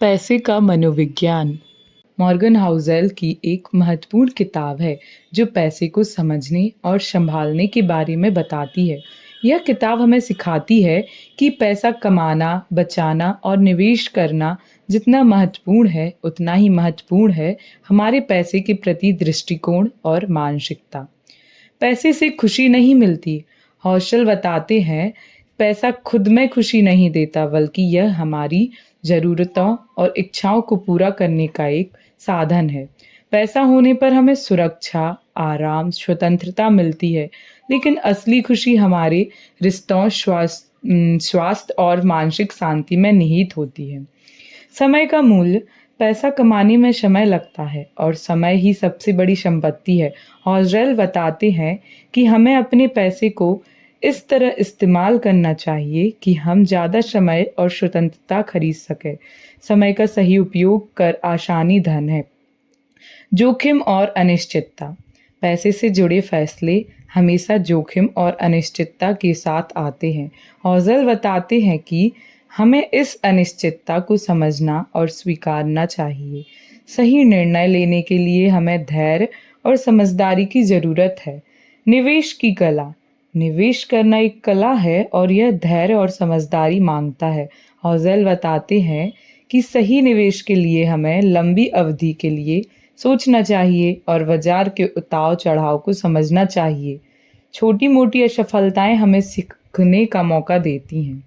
पैसे का मनोविज्ञान मॉर्गन हाउसेल की एक महत्वपूर्ण किताब है जो पैसे को समझने और संभालने के बारे में बताती है। यह किताब हमें सिखाती है कि पैसा कमाना, बचाना और निवेश करना जितना महत्वपूर्ण है उतना ही महत्वपूर्ण है हमारे पैसे के प्रति दृष्टिकोण और मानसिकता। पैसे से खुशी नहीं मिलती। हौशल बताते हैं, पैसा खुद में खुशी नहीं देता बल्कि यह हमारी ज़रूरतों और इच्छाओं को पूरा करने का एक साधन है। पैसा होने पर हमें सुरक्षा, आराम, स्वतंत्रता मिलती है, लेकिन असली खुशी हमारे रिश्तों, स्वास्थ्य और मानसिक शांति में निहित होती है। समय का मूल्य पैसा कमाने में समय लगता है और समय ही सबसे बड़ी संपत्ति है। हॉजरेल बताते हैं कि हमें अपने पैसे को इस तरह इस्तेमाल करना चाहिए कि हम ज़्यादा समय और स्वतंत्रता खरीद सकें। समय का सही उपयोग कर आसानी धन है। जोखिम और अनिश्चितता। पैसे से जुड़े फैसले हमेशा जोखिम और अनिश्चितता के साथ आते हैं। हॉजल बताते हैं कि हमें इस अनिश्चितता को समझना और स्वीकारना चाहिए। सही निर्णय लेने के लिए हमें धैर्य और समझदारी की ज़रूरत है। निवेश की कला। निवेश करना एक कला है और यह धैर्य और समझदारी मांगता है। हॉजल बताते हैं कि सही निवेश के लिए हमें लंबी अवधि के लिए सोचना चाहिए और बाजार के उतार चढ़ाव को समझना चाहिए। छोटी मोटी असफलताएं हमें सीखने का मौका देती हैं।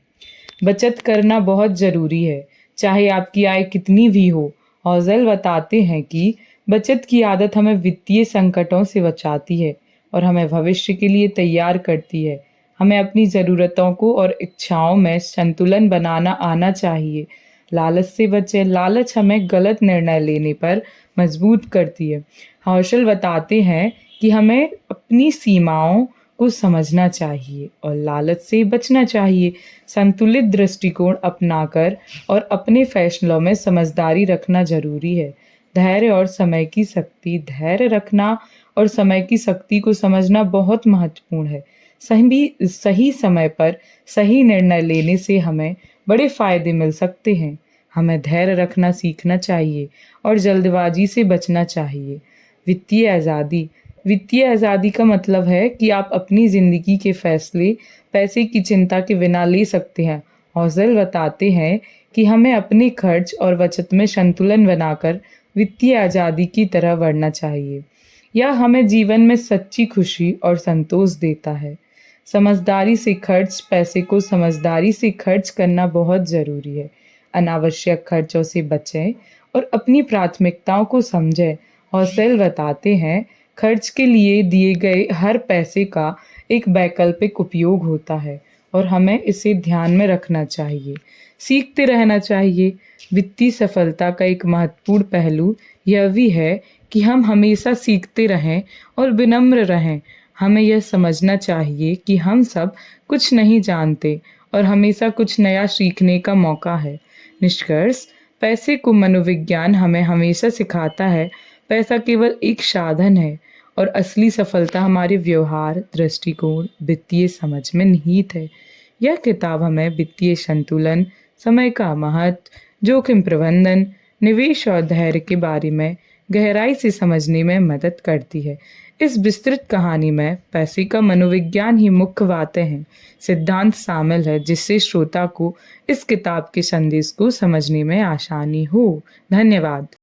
बचत करना बहुत ज़रूरी है, चाहे आपकी आय कितनी भी हो। हॉजल बताते हैं कि बचत की आदत हमें वित्तीय संकटों से बचाती है और हमें भविष्य के लिए तैयार करती है। हमें अपनी ज़रूरतों को और इच्छाओं में संतुलन बनाना आना चाहिए। लालच से बचें। लालच हमें गलत निर्णय लेने पर मजबूर करती है। हौशल बताते हैं कि हमें अपनी सीमाओं को समझना चाहिए और लालच से बचना चाहिए। संतुलित दृष्टिकोण अपनाकर और अपने फैसलों में समझदारी रखना जरूरी है। धैर्य और समय की शक्ति। धैर्य रखना और समय की शक्ति को समझना बहुत महत्वपूर्ण है। सही समय पर सही निर्णय लेने से हमें बड़े फायदे मिल सकते हैं। हमें धैर्य रखना सीखना चाहिए और जल्दबाजी से बचना चाहिए। वित्तीय आज़ादी। वित्तीय आज़ादी का मतलब है कि आप अपनी ज़िंदगी के फैसले पैसे की चिंता के बिना ले सकते हैं। हौजल बताते हैं कि हमें अपने खर्च और बचत में संतुलन बनाकर वित्तीय आज़ादी की तरह बढ़ना चाहिए। यह हमें जीवन में सच्ची खुशी और संतोष देता है। समझदारी से खर्च। पैसे को समझदारी से खर्च करना बहुत ज़रूरी है। अनावश्यक खर्चों से बचें और अपनी प्राथमिकताओं को समझें। हौसेल बताते हैं, खर्च के लिए दिए गए हर पैसे का एक वैकल्पिक उपयोग होता है और हमें इसे ध्यान में रखना चाहिए। सीखते रहना चाहिए। वित्तीय सफलता का एक महत्वपूर्ण पहलू यह भी है कि हम हमेशा सीखते रहें और विनम्र रहें। हमें यह समझना चाहिए कि हम सब कुछ नहीं जानते और हमेशा कुछ नया सीखने का मौका है। निष्कर्ष, पैसे को मनोविज्ञान हमें हमेशा सिखाता है, पैसा केवल एक साधन है और असली सफलता हमारे व्यवहार, दृष्टिकोण, वित्तीय समझ में निहित है। यह किताब हमें वित्तीय संतुलन, समय का महत्व, जोखिम प्रबंधन, निवेश और धैर्य के बारे में गहराई से समझने में मदद करती है। इस विस्तृत कहानी में पैसे का मनोविज्ञान ही मुख्य बातें हैं। सिद्धांत शामिल है जिससे श्रोता को इस किताब के संदेश को समझने में आसानी हो। धन्यवाद।